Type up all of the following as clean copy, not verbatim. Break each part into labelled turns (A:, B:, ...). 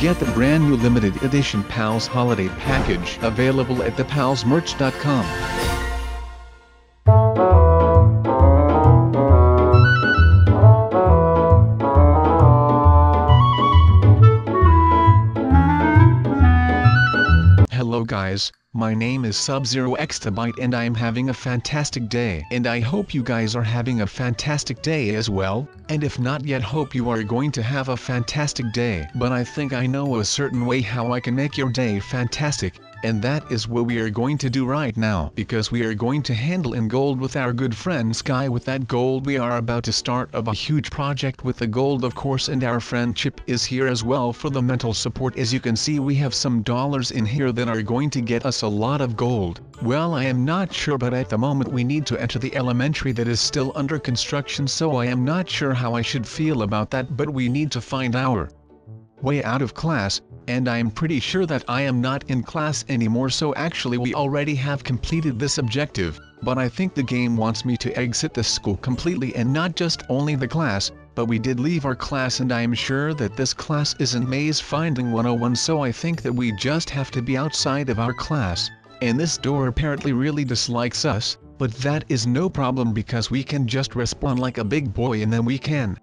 A: get the brand new limited edition Pals Holiday Package available at thepalsmerch.com. Hello guys, my name is Sub0xTbyte and I am having a fantastic day. And I hope you guys are having a fantastic day as well, and if not yet, hope you are going to have a fantastic day. But I think I know a certain way how I can make your day fantastic, and that is what we are going to do right now. Because we are going to handle in gold with our good friend Sky. With that gold we are about to start of a huge project with the gold of course, and our friend Chip is here as well for the mental support. As you can see, we have some dollars in here that are going to get us a lot of gold. Well, I am not sure, but at the moment we need to enter the elementary that is still under construction, so I am not sure how I should feel about that, but we need to find our way out of class, and I am pretty sure that I am not in class anymore, so actually we already have completed this objective, but I think the game wants me to exit the school completely, and not just only the class, but we did leave our class, and I am sure that this class isn't Maze Finding 101, so I think that we just have to be outside of our class. And this door apparently really dislikes us, but that is no problem because we can just respawn like a big boy and then we can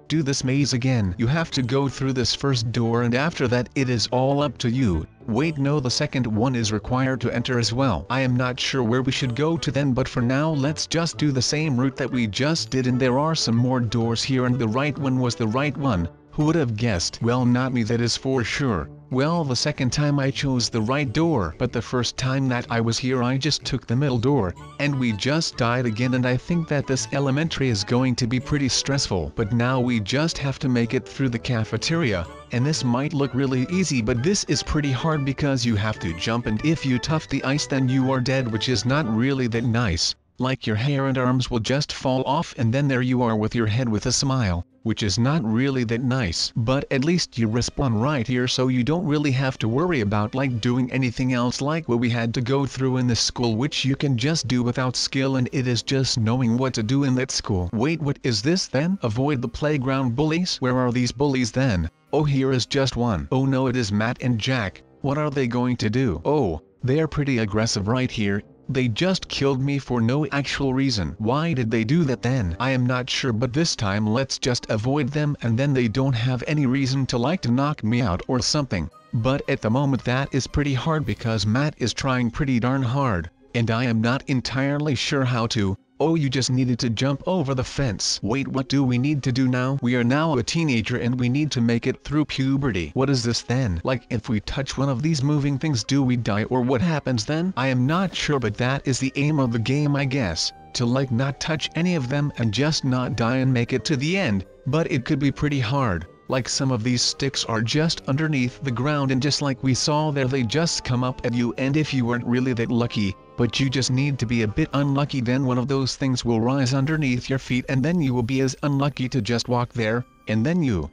A: do this maze again. You have to go through this first door and after that it is all up to you. Wait, no, the second one is required to enter as well. I am not sure where we should go to then, but for now let's just do the same route that we just did, and there are some more doors here and the right one was the right one. Who would have guessed? Well, not me, that is for sure. Well, the second time I chose the right door, but the first time that I was here I just took the middle door, and we just died again, and I think that this elementary is going to be pretty stressful. But now we just have to make it through the cafeteria, and this might look really easy, but this is pretty hard because you have to jump, and if you tough the ice then you are dead, which is not really that nice. Like your hair and arms will just fall off and then there you are with your head with a smile, which is not really that nice. But at least you respawn right here, so you don't really have to worry about like doing anything else like what we had to go through in this school, which you can just do without skill, and it is just knowing what to do in that school. Wait, what is this then? Avoid the playground bullies? Where are these bullies then? Oh, here is just one. Oh no, it is Matt and Jack. What are they going to do? Oh, they are pretty aggressive right here. They just killed me for no actual reason. Why did they do that then? I am not sure, but this time let's just avoid them, and then they don't have any reason to like to knock me out or something. But at the moment that is pretty hard because Matt is trying pretty darn hard, and I am not entirely sure how to. Oh, you just needed to jump over the fence. Wait, what do we need to do now? We are now a teenager and we need to make it through puberty. What is this then? Like, if we touch one of these moving things, do we die or what happens then? I am not sure, but that is the aim of the game, I guess. To like not touch any of them and just not die and make it to the end. But it could be pretty hard. Like some of these sticks are just underneath the ground, and just like we saw there, they just come up at you, and if you weren't really that lucky, but you just need to be a bit unlucky, then one of those things will rise underneath your feet and then you will be as unlucky to just walk there, and then you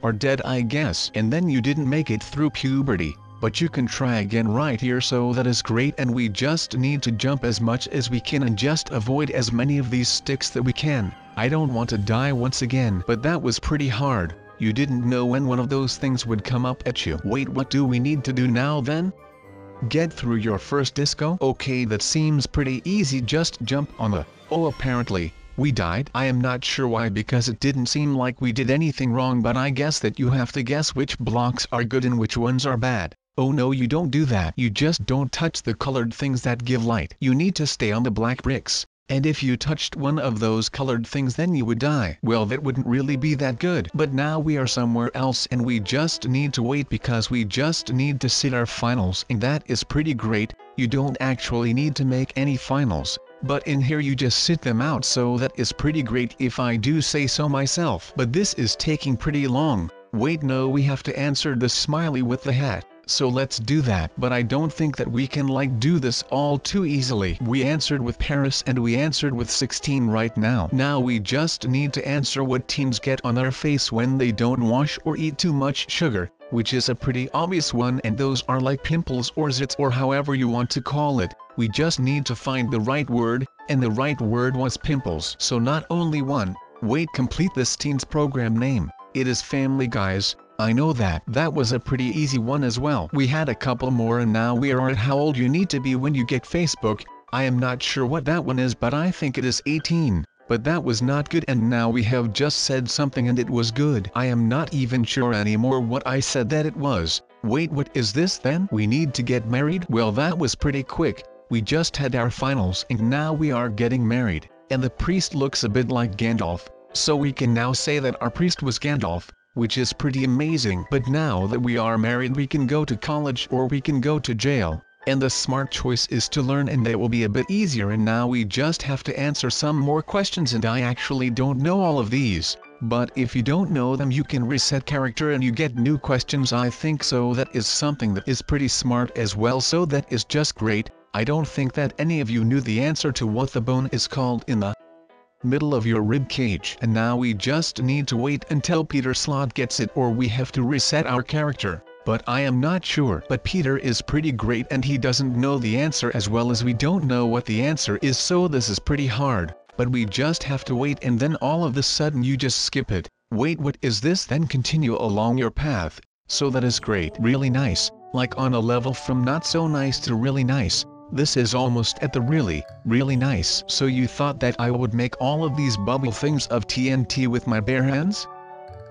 A: are dead, I guess. And then you didn't make it through puberty, but you can try again right here, so that is great, and we just need to jump as much as we can and just avoid as many of these sticks that we can. I don't want to die once again, but that was pretty hard. You didn't know when one of those things would come up at you. Wait, what do we need to do now then? Get through your first disco? Okay, that seems pretty easy, just jump on the... Oh, apparently we died. I am not sure why, because it didn't seem like we did anything wrong, but I guess that you have to guess which blocks are good and which ones are bad. Oh no, you don't do that. You just don't touch the colored things that give light. You need to stay on the black bricks. And if you touched one of those colored things then you would die. Well, that wouldn't really be that good. But now we are somewhere else and we just need to wait because we just need to sit our finals, and that is pretty great. You don't actually need to make any finals, but in here you just sit them out, so that is pretty great if I do say so myself. But this is taking pretty long. Wait, no, we have to answer the smiley with the hat. So let's do that, but I don't think that we can like do this all too easily. We answered with Paris and we answered with 16 right now. Now we just need to answer what teens get on their face when they don't wash or eat too much sugar, which is a pretty obvious one, and those are like pimples or zits or however you want to call it. We just need to find the right word, and the right word was pimples. So not only one, wait, complete this teen's program name. It is family, guys. I know that was a pretty easy one as well. We had a couple more and now we are at how old you need to be when you get Facebook. I am not sure what that one is, but I think it is 18. But that was not good, and now we have just said something and it was good. I am not even sure anymore what I said that it was. Wait, what is this then? We need to get married? Well, that was pretty quick. We just had our finals and now we are getting married. And the priest looks a bit like Gandalf. So we can now say that our priest was Gandalf, which is pretty amazing. But now that we are married, we can go to college or we can go to jail. And the smart choice is to learn, and that will be a bit easier. And now we just have to answer some more questions, and I actually don't know all of these. But if you don't know them, you can reset character and you get new questions, I think. So that is something that is pretty smart as well, so that is just great. I don't think that any of you knew the answer to what the bone is called in the middle of your rib cage. And now we just need to wait until Peter Slot gets it, or we have to reset our character. But I am not sure. But Peter is pretty great and he doesn't know the answer as well as we don't know what the answer is, so this is pretty hard. But we just have to wait, and then all of a sudden you just skip it. Wait, what is this? Then continue along your path. So that is great. Really nice. Like on a level from not so nice to really nice. This is almost at the really, really nice. So you thought that I would make all of these bubble things of TNT with my bare hands?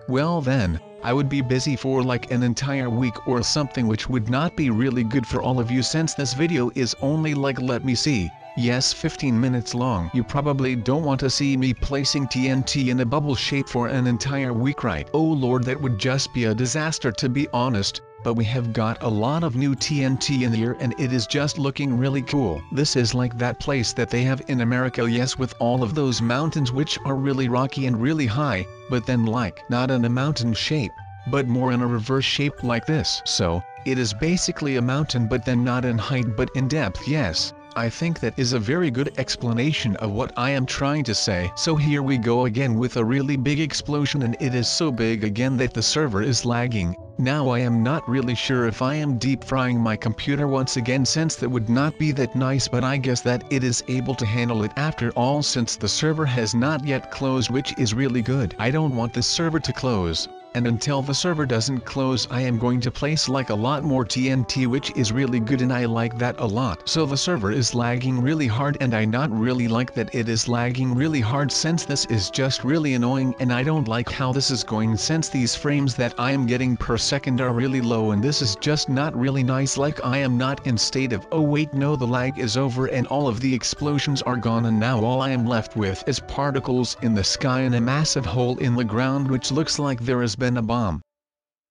A: Well then, I would be busy for like an entire week or something, which would not be really good for all of you since this video is only like, let me see, yes, 15 minutes long. You probably don't want to see me placing TNT in a bubble shape for an entire week, right? Oh lord, that would just be a disaster, to be honest. But we have got a lot of new TNT in here and it is just looking really cool. This is like that place that they have in America, yes, with all of those mountains which are really rocky and really high, but then like not in a mountain shape, but more in a reverse shape like this. So, it is basically a mountain, but then not in height but in depth. Yes, I think that is a very good explanation of what I am trying to say. So here we go again with a really big explosion, and it is so big again that the server is lagging. Now I am not really sure if I am deep frying my computer once again, since that would not be that nice, but I guess that it is able to handle it after all, since the server has not yet closed, which is really good. I don't want the server to close. And until the server doesn't close, I am going to place like a lot more TNT, which is really good and I like that a lot. So the server is lagging really hard, and I not really like that it is lagging really hard, since this is just really annoying, and I don't like how this is going, since these frames that I am getting per second are really low, and this is just not really nice. Like I am not in state of, oh wait, no, the lag is over and all of the explosions are gone, and now all I am left with is particles in the sky and a massive hole in the ground, which looks like there has been a bomb.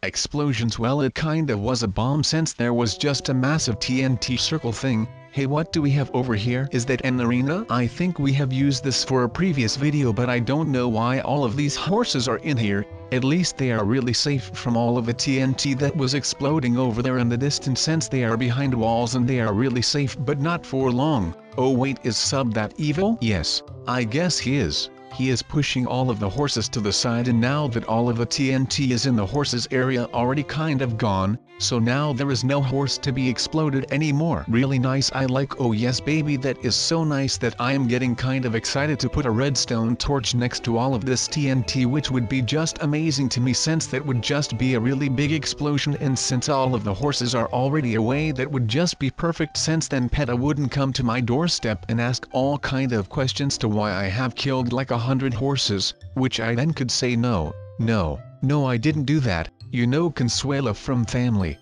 A: Explosions, well, it kind of was a bomb, since there was just a massive TNT circle thing. Hey, what do we have over here? Is that an arena? I think we have used this for a previous video, but I don't know why all of these horses are in here. At least they are really safe from all of the TNT that was exploding over there in the distance, since they are behind walls and they are really safe, but not for long. Oh wait, is Sub that evil? Yes, I guess he is. He is pushing all of the horses to the side, and now that all of the TNT is in the horses area already kind of gone, so now there is no horse to be exploded anymore. Really nice, I like. Oh yes baby, that is so nice that I am getting kind of excited to put a redstone torch next to all of this TNT, which would be just amazing to me, since that would just be a really big explosion, and since all of the horses are already away, that would just be perfect, since then PETA wouldn't come to my doorstep and ask all kind of questions to why I have killed like 100 horses, which I then could say no, I didn't do that, you know, Consuela from Family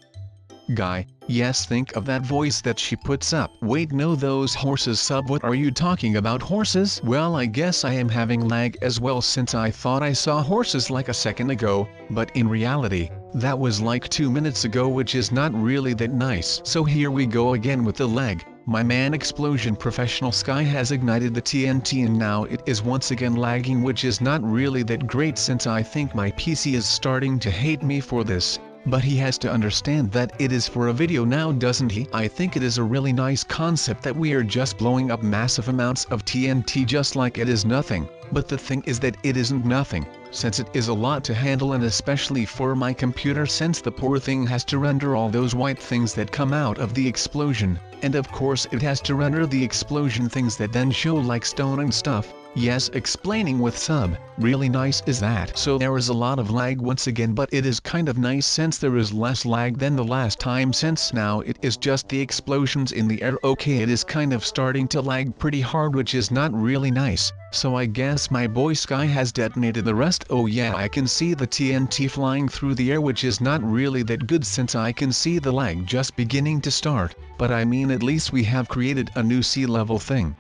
A: Guy. Yes, think of that voice that she puts up. Wait, no, those horses. Sub, what are you talking about? Horses? Well, I guess I am having lag as well, since I thought I saw horses like a second ago, but in reality, that was like 2 minutes ago, which is not really that nice. So here we go again with the lag. My man Explosion Professional Sky has ignited the TNT and now it is once again lagging, which is not really that great, since I think my PC is starting to hate me for this. But he has to understand that it is for a video now, doesn't he? I think it is a really nice concept that we are just blowing up massive amounts of TNT just like it is nothing. But the thing is that it isn't nothing, since it is a lot to handle, and especially for my computer, since the poor thing has to render all those white things that come out of the explosion, and of course it has to render the explosion things that then show like stone and stuff. Yes, explaining with sub, really nice is that. So there is a lot of lag once again, but it is kind of nice since there is less lag than the last time, since now it is just the explosions in the air. Okay, it is kind of starting to lag pretty hard, which is not really nice. So I guess my boy Sky has detonated the rest. Oh yeah, I can see the TNT flying through the air, which is not really that good since I can see the lag just beginning to start. But I mean, at least we have created a new sea level thing.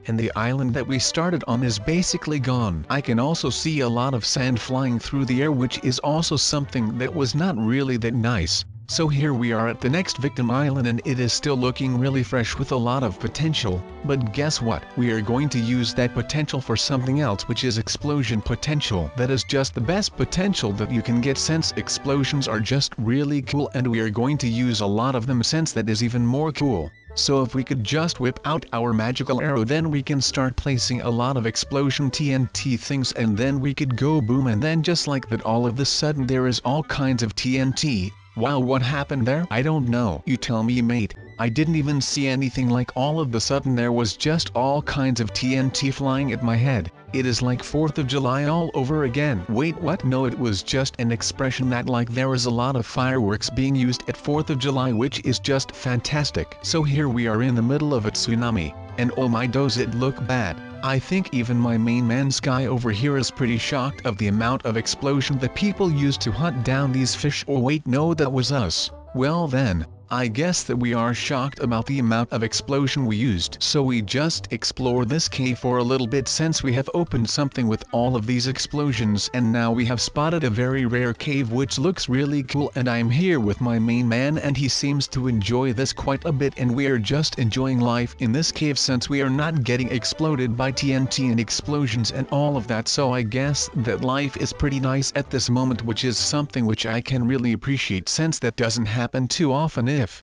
A: And the island that we started on is basically gone. I can also see a lot of sand flying through the air, which is also something that was not really that nice. So here we are at the next victim island, and it is still looking really fresh with a lot of potential. But guess what? We are going to use that potential for something else, which is explosion potential. That is just the best potential that you can get, since explosions are just really cool, and we are going to use a lot of them since that is even more cool. So if we could just whip out our magical arrow, then we can start placing a lot of explosion TNT things, and then we could go boom, and then just like that all of a sudden there is all kinds of TNT. Wow, what happened there? I don't know. You tell me, mate. I didn't even see anything. Like all of a sudden there was just all kinds of TNT flying at my head. It is like 4th of July all over again. Wait, what? No, it was just an expression that like there was a lot of fireworks being used at 4th of July, which is just fantastic. So here we are in the middle of a tsunami, and oh my, does it look bad. I think even my main man Sky over here is pretty shocked of the amount of explosion that people use to hunt down these fish. Oh wait, no, that was us. Well then, I guess that we are shocked about the amount of explosion we used. So we just explore this cave for a little bit, since we have opened something with all of these explosions, and now we have spotted a very rare cave which looks really cool, and I'm here with my main man and he seems to enjoy this quite a bit, and we are just enjoying life in this cave since we are not getting exploded by TNT and explosions and all of that. So I guess that life is pretty nice at this moment, which is something which I can really appreciate since that doesn't happen too often. If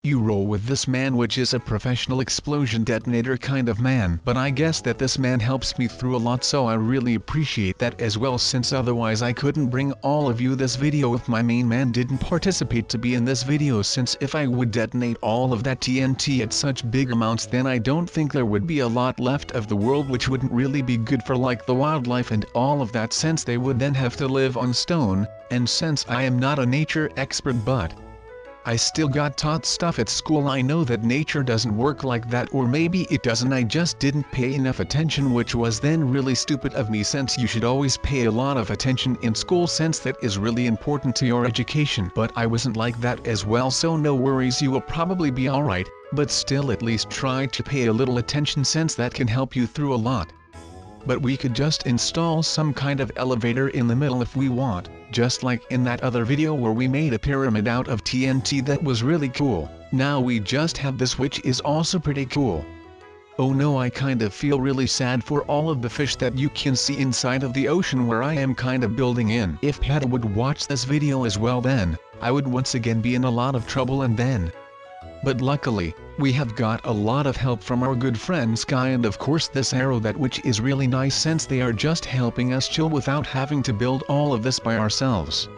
A: you roll with this man, which is a professional explosion detonator kind of man. But I guess that this man helps me through a lot, so I really appreciate that as well, since otherwise I couldn't bring all of you this video if my main man didn't participate to be in this video, since if I would detonate all of that TNT at such big amounts, then I don't think there would be a lot left of the world, which wouldn't really be good for like the wildlife and all of that, since they would then have to live on stone. And since I am not a nature expert, but I still got taught stuff at school, I know that nature doesn't work like that, or maybe it doesn't, I just didn't pay enough attention, which was then really stupid of me, since you should always pay a lot of attention in school since that is really important to your education. But I wasn't like that as well, so no worries, you will probably be alright, but still at least try to pay a little attention since that can help you through a lot. But we could just install some kind of elevator in the middle if we want, just like in that other video where we made a pyramid out of TNT that was really cool. Now we just have this, which is also pretty cool. Oh no, I kind of feel really sad for all of the fish that you can see inside of the ocean where I am kind of building in. If Peta would watch this video as well, then I would once again be in a lot of trouble, and then. But luckily, we have got a lot of help from our good friend Sky, and of course this arrow, that which is really nice since they are just helping us chill without having to build all of this by ourselves.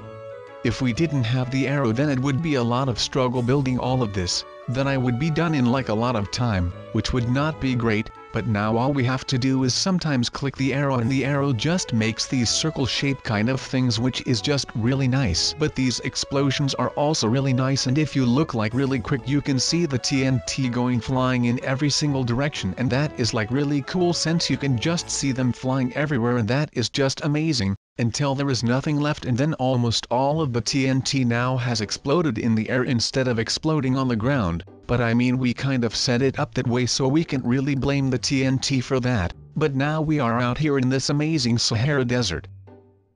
A: If we didn't have the arrow, then it would be a lot of struggle building all of this, then I would be done in like a lot of time, which would not be great. But now all we have to do is sometimes click the arrow, and the arrow just makes these circle shape kind of things, which is just really nice. But these explosions are also really nice, and if you look like really quick, you can see the TNT going flying in every single direction, and that is like really cool since you can just see them flying everywhere, and that is just amazing, until there is nothing left, and then almost all of the TNT now has exploded in the air instead of exploding on the ground. But I mean, we kind of set it up that way, so we can't really blame the TNT for that. But now we are out here in this amazing Sahara desert,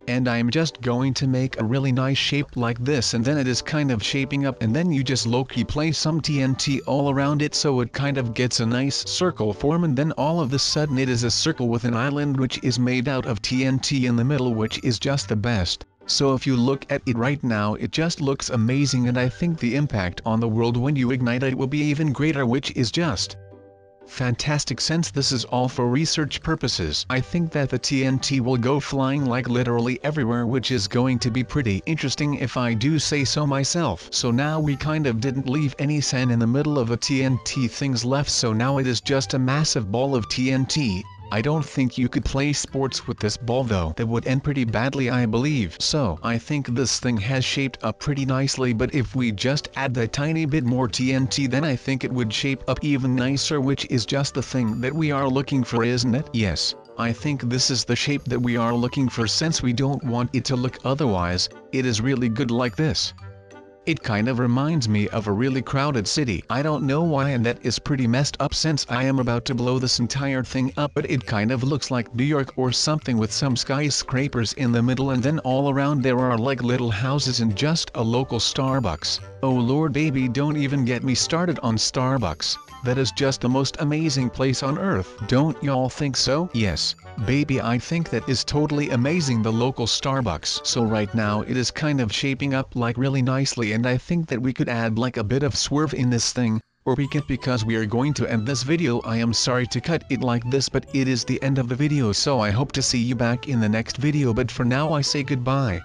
A: and I'm just going to make a really nice shape like this, and then it is kind of shaping up, and then you just low-key place some TNT all around it so it kind of gets a nice circle form, and then all of a sudden it is a circle with an island which is made out of TNT in the middle, which is just the best. So if you look at it right now, it just looks amazing, and I think the impact on the world when you ignite it will be even greater, which is just fantastic. Since this is all for research purposes, I think that the TNT will go flying like literally everywhere, which is going to be pretty interesting if I do say so myself. So now we kind of didn't leave any sand in the middle of the TNT things left, so now it is just a massive ball of TNT. I don't think you could play sports with this ball though. That would end pretty badly, I believe. So I think this thing has shaped up pretty nicely, but if we just add a tiny bit more TNT, then I think it would shape up even nicer, which is just the thing that we are looking for, isn't it? Yes, I think this is the shape that we are looking for, since we don't want it to look otherwise. It is really good like this. It kind of reminds me of a really crowded city. I don't know why, and that is pretty messed up since I am about to blow this entire thing up, but it kind of looks like New York or something, with some skyscrapers in the middle, and then all around there are like little houses and just a local Starbucks. Oh lord baby, don't even get me started on Starbucks. That is just the most amazing place on earth. Don't y'all think so? Yes, baby, I think that is totally amazing, the local Starbucks. So right now it is kind of shaping up like really nicely, and I think that we could add like a bit of swerve in this thing, or we can't because we are going to end this video. I am sorry to cut it like this, but it is the end of the video, so I hope to see you back in the next video, but for now I say goodbye.